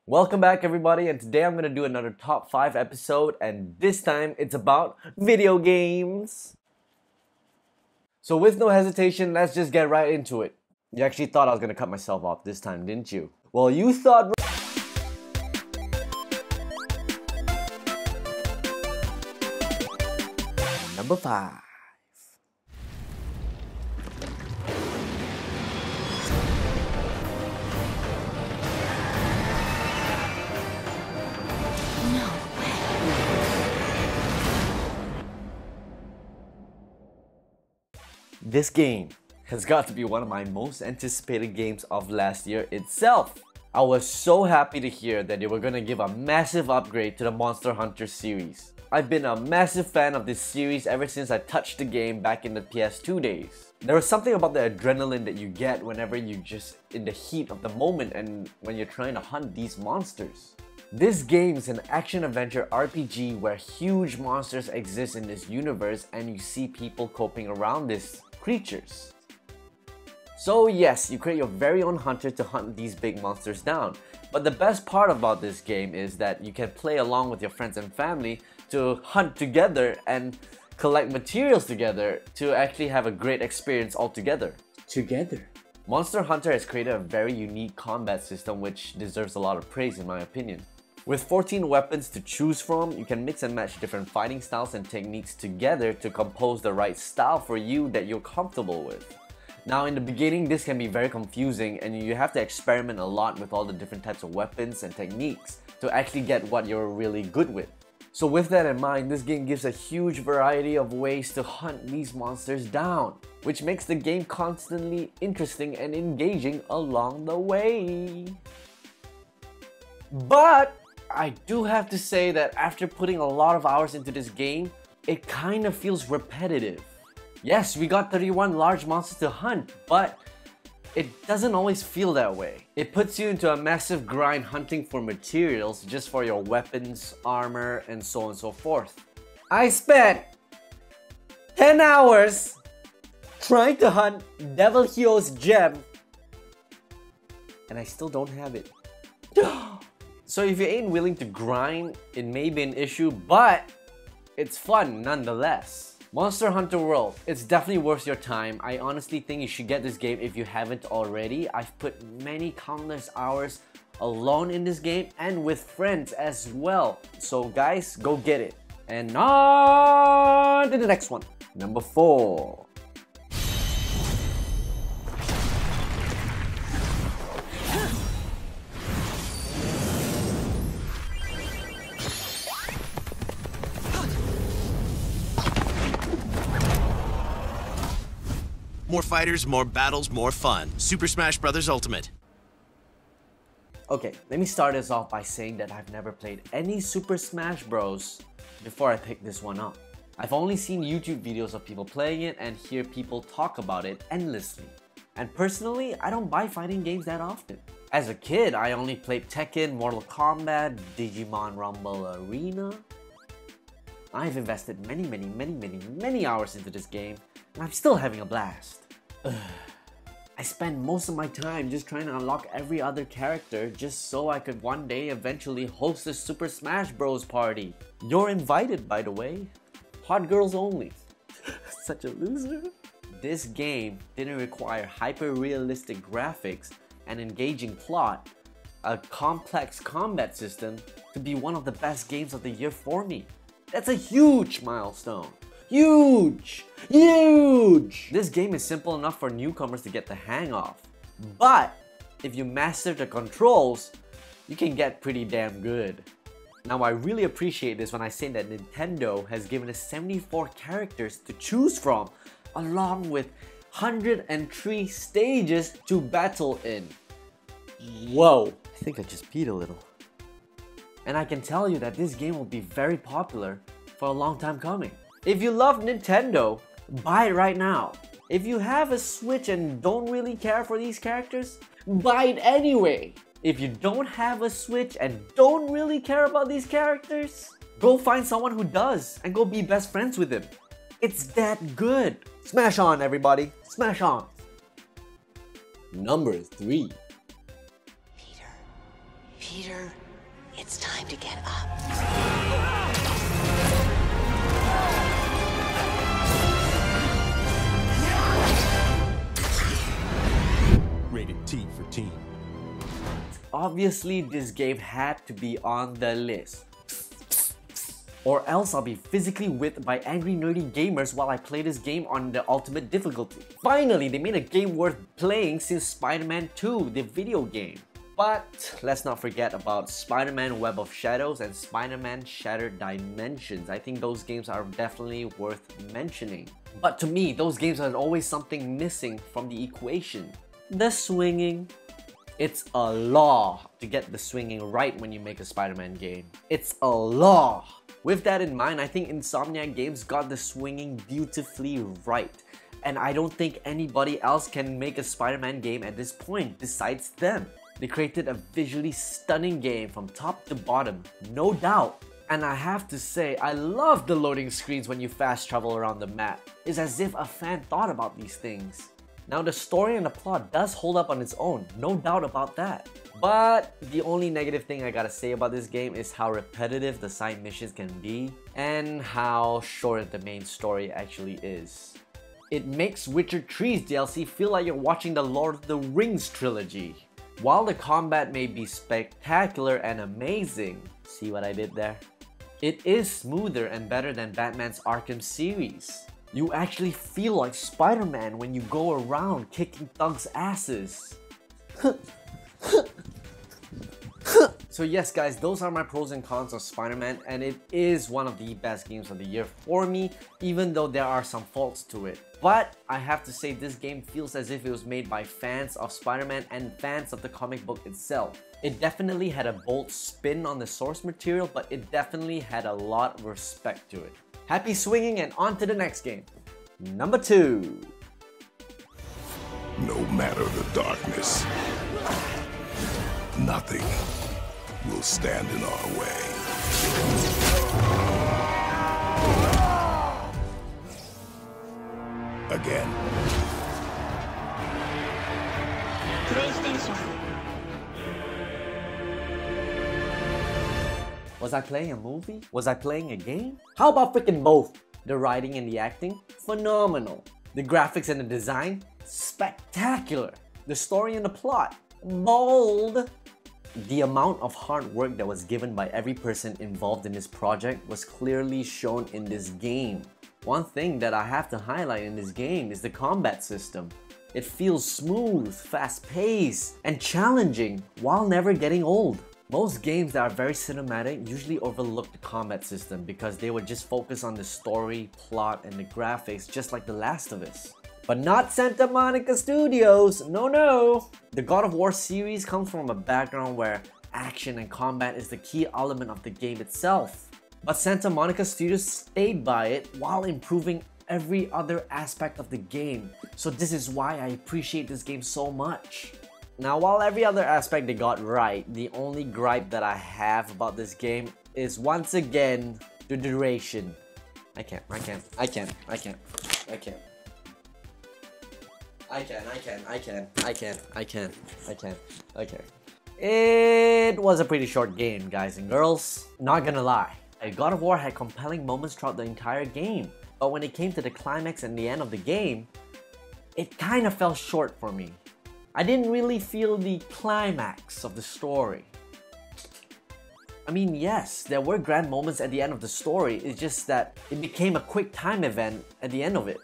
Welcome back everybody, and today I'm going to do another top 5 episode, and this time it's about video games. So with no hesitation, let's just get right into it. You actually thought I was going to cut myself off this time, didn't you? Well, you thought... Number 5. This game has got to be one of my most anticipated games of last year itself. I was so happy to hear that they were gonna give a massive upgrade to the Monster Hunter series. I've been a massive fan of this series ever since I touched the game back in the PS2 days. There was something about the adrenaline that you get whenever you're just in the heat of the moment and when you're trying to hunt these monsters. This game is an action-adventure RPG where huge monsters exist in this universe and you see people coping around these creatures. So yes, you create your very own hunter to hunt these big monsters down. But the best part about this game is that you can play along with your friends and family to hunt together and collect materials together to actually have a great experience all together. Monster Hunter has created a very unique combat system which deserves a lot of praise in my opinion. With 14 weapons to choose from, you can mix and match different fighting styles and techniques together to compose the right style for you that you're comfortable with. Now in the beginning, this can be very confusing and you have to experiment a lot with all the different types of weapons and techniques to actually get what you're really good with. So with that in mind, this game gives a huge variety of ways to hunt these monsters down, which makes the game constantly interesting and engaging along the way. But I do have to say that after putting a lot of hours into this game, it kind of feels repetitive. Yes, we got 31 large monsters to hunt, but it doesn't always feel that way. It puts you into a massive grind hunting for materials just for your weapons, armor, and so on and so forth. I spent 10 hours trying to hunt Devil Hio's gem, and I still don't have it. So if you ain't willing to grind, it may be an issue, but it's fun nonetheless. Monster Hunter World, it's definitely worth your time. I honestly think you should get this game if you haven't already. I've put many countless hours alone in this game and with friends as well. So guys, go get it. And on to the next one. Number 4. More fighters, more battles, more fun. Super Smash Bros. Ultimate. Okay, let me start this off by saying that I've never played any Super Smash Bros. Before I picked this one up. I've only seen YouTube videos of people playing it and hear people talk about it endlessly. And personally, I don't buy fighting games that often. As a kid, I only played Tekken, Mortal Kombat, Digimon Rumble Arena. I've invested many hours into this game, and I'm still having a blast. I spend most of my time just trying to unlock every other character just so I could one day eventually host a Super Smash Bros. Party. You're invited, by the way. Hot girls only. Such a loser. This game didn't require hyper-realistic graphics, an engaging plot, a complex combat system to be one of the best games of the year for me. That's a huge milestone. Huge! This game is simple enough for newcomers to get the hang of. But if you master the controls, you can get pretty damn good. Now I really appreciate this when I say that Nintendo has given us 74 characters to choose from, along with 103 stages to battle in. Whoa! I think I just peed a little. And I can tell you that this game will be very popular for a long time coming. If you love Nintendo, buy it right now. If you have a Switch and don't really care for these characters, buy it anyway. If you don't have a Switch and don't really care about these characters, go find someone who does and go be best friends with him. It's that good. Smash on, everybody. Smash on. Number 3. Peter. Peter, it's time to get up. Rated T for teen. Obviously, this game had to be on the list. Or else I'll be physically whipped by angry nerdy gamers while I play this game on the ultimate difficulty. Finally, they made a game worth playing since Spider-Man 2, the video game. But let's not forget about Spider-Man Web of Shadows and Spider-Man Shattered Dimensions. I think those games are definitely worth mentioning. But to me, those games are always something missing from the equation. The swinging. It's a law to get the swinging right when you make a Spider-Man game. It's a law. With that in mind, I think Insomniac Games got the swinging beautifully right. And I don't think anybody else can make a Spider-Man game at this point besides them. They created a visually stunning game from top to bottom, no doubt. And I have to say, I love the loading screens when you fast travel around the map. It's as if a fan thought about these things. Now the story and the plot does hold up on its own, no doubt about that. But the only negative thing I gotta say about this game is how repetitive the side missions can be and how short the main story actually is. It makes Witcher 3's DLC feel like you're watching the Lord of the Rings trilogy. While the combat may be spectacular and amazing, see what I did there? It is smoother and better than Batman's Arkham series. You actually feel like Spider-Man when you go around kicking thugs' asses. So yes guys, those are my pros and cons of Spider-Man, and it is one of the best games of the year for me, even though there are some faults to it. But I have to say this game feels as if it was made by fans of Spider-Man and fans of the comic book itself. It definitely had a bold spin on the source material, but it definitely had a lot of respect to it. Happy swinging and on to the next game. Number 2. No matter the darkness, nothing will stand in our way. Again. PlayStation. Was I playing a movie? Was I playing a game? How about freaking both? The writing and the acting? Phenomenal. The graphics and the design? Spectacular. The story and the plot? Bold. The amount of hard work that was given by every person involved in this project was clearly shown in this game. One thing that I have to highlight in this game is the combat system. It feels smooth, fast-paced, and challenging while never getting old. Most games that are very cinematic usually overlook the combat system because they would just focus on the story, plot, and the graphics just like The Last of Us. But not Santa Monica Studios, no! The God of War series comes from a background where action and combat is the key element of the game itself. But Santa Monica Studios stayed by it while improving every other aspect of the game. So this is why I appreciate this game so much. Now, while every other aspect they got right, the only gripe that I have about this game is once again the duration. I can't. It was a pretty short game, guys and girls. Not gonna lie. God of War had compelling moments throughout the entire game, but when it came to the climax and the end of the game, it kinda fell short for me. I didn't really feel the climax of the story. I mean, yes, there were grand moments at the end of the story, it's just that it became a quick time event at the end of it.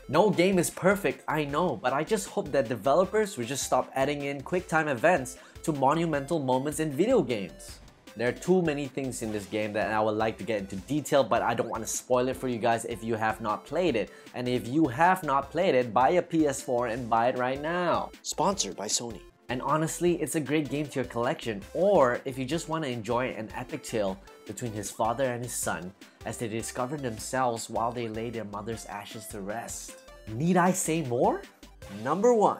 No game is perfect, I know, but I just hope that developers would just stop adding in quick time events to monumental moments in video games. There are too many things in this game that I would like to get into detail, but I don't want to spoil it for you guys if you have not played it. And if you have not played it, buy a PS4 and buy it right now. Sponsored by Sony. And honestly, it's a great game to your collection, or if you just want to enjoy an epic tale between his father and his son as they discover themselves while they lay their mother's ashes to rest. Need I say more? Number 1.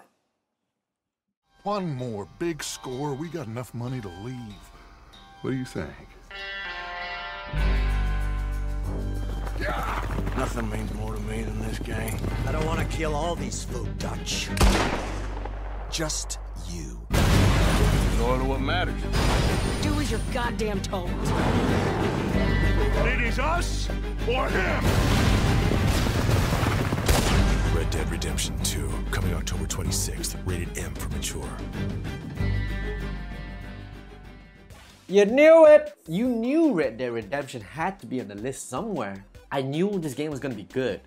One more big score, we got enough money to leave. What do you think? Nothing means more to me than this game. I don't want to kill all these folk Dutch. Just you. Loyal to what matters. Do as you're goddamn told. It is us or him! Red Dead Redemption 2, coming October 26th, rated M for mature. You knew it! You knew Red Dead Redemption had to be on the list somewhere. I knew this game was gonna be good.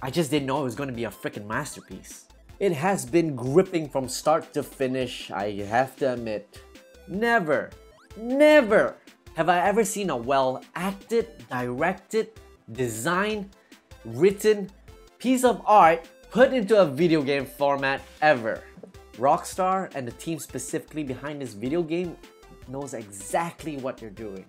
I just didn't know it was gonna be a freaking masterpiece. It has been gripping from start to finish, I have to admit. Never have I ever seen a well-acted, directed, designed, written piece of art put into a video game format ever. Rockstar and the team specifically behind this video game knows exactly what they're doing.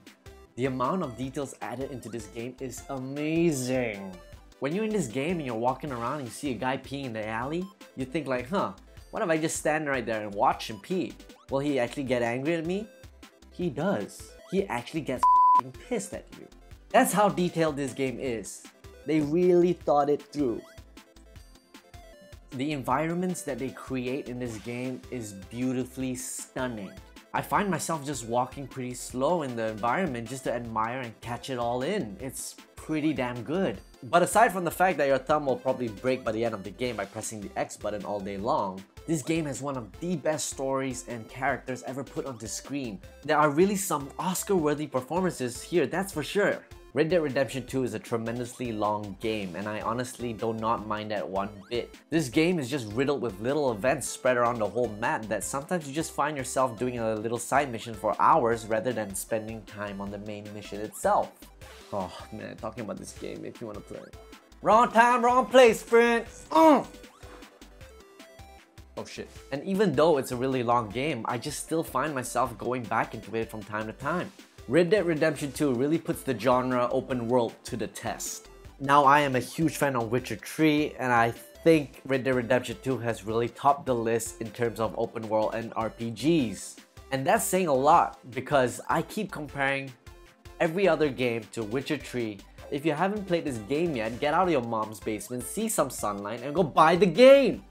The amount of details added into this game is amazing. When you're in this game and you're walking around and you see a guy peeing in the alley, you think like, what if I just stand right there and watch him pee? Will he actually get angry at me? He does. He actually gets pissed at you. That's how detailed this game is. They really thought it through. The environments that they create in this game is beautifully stunning. I find myself just walking pretty slow in the environment just to admire and catch it all in. It's pretty damn good. But aside from the fact that your thumb will probably break by the end of the game by pressing the X button all day long, this game has one of the best stories and characters ever put onto screen. There are really some Oscar-worthy performances here, that's for sure. Red Dead Redemption 2 is a tremendously long game, and I honestly do not mind that one bit. This game is just riddled with little events spread around the whole map that sometimes you just find yourself doing a little side mission for hours rather than spending time on the main mission itself. Oh man, talking about this game makes me want to play. Wrong time, wrong place, friends! Oh shit. And even though it's a really long game, I just still find myself going back into it from time to time. Red Dead Redemption 2 really puts the genre open world to the test. Now I am a huge fan of Witcher 3 and I think Red Dead Redemption 2 has really topped the list in terms of open world and RPGs. And that's saying a lot because I keep comparing every other game to Witcher 3. If you haven't played this game yet, get out of your mom's basement, see some sunlight and go buy the game!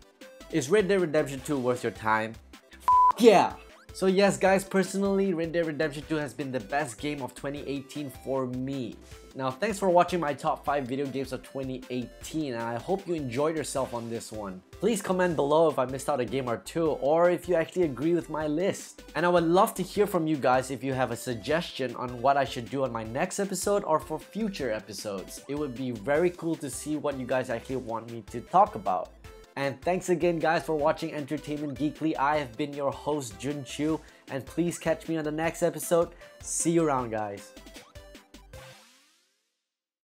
Is Red Dead Redemption 2 worth your time? F yeah! So yes guys, personally Red Dead Redemption 2 has been the best game of 2018 for me. Now thanks for watching my top 5 video games of 2018 and I hope you enjoyed yourself on this one. Please comment below if I missed out a game or two or if you actually agree with my list. And I would love to hear from you guys if you have a suggestion on what I should do on my next episode or for future episodes. It would be very cool to see what you guys actually want me to talk about. And thanks again guys for watching Entertainment Geekly. I have been your host Jun Chu and please catch me on the next episode. See you around guys.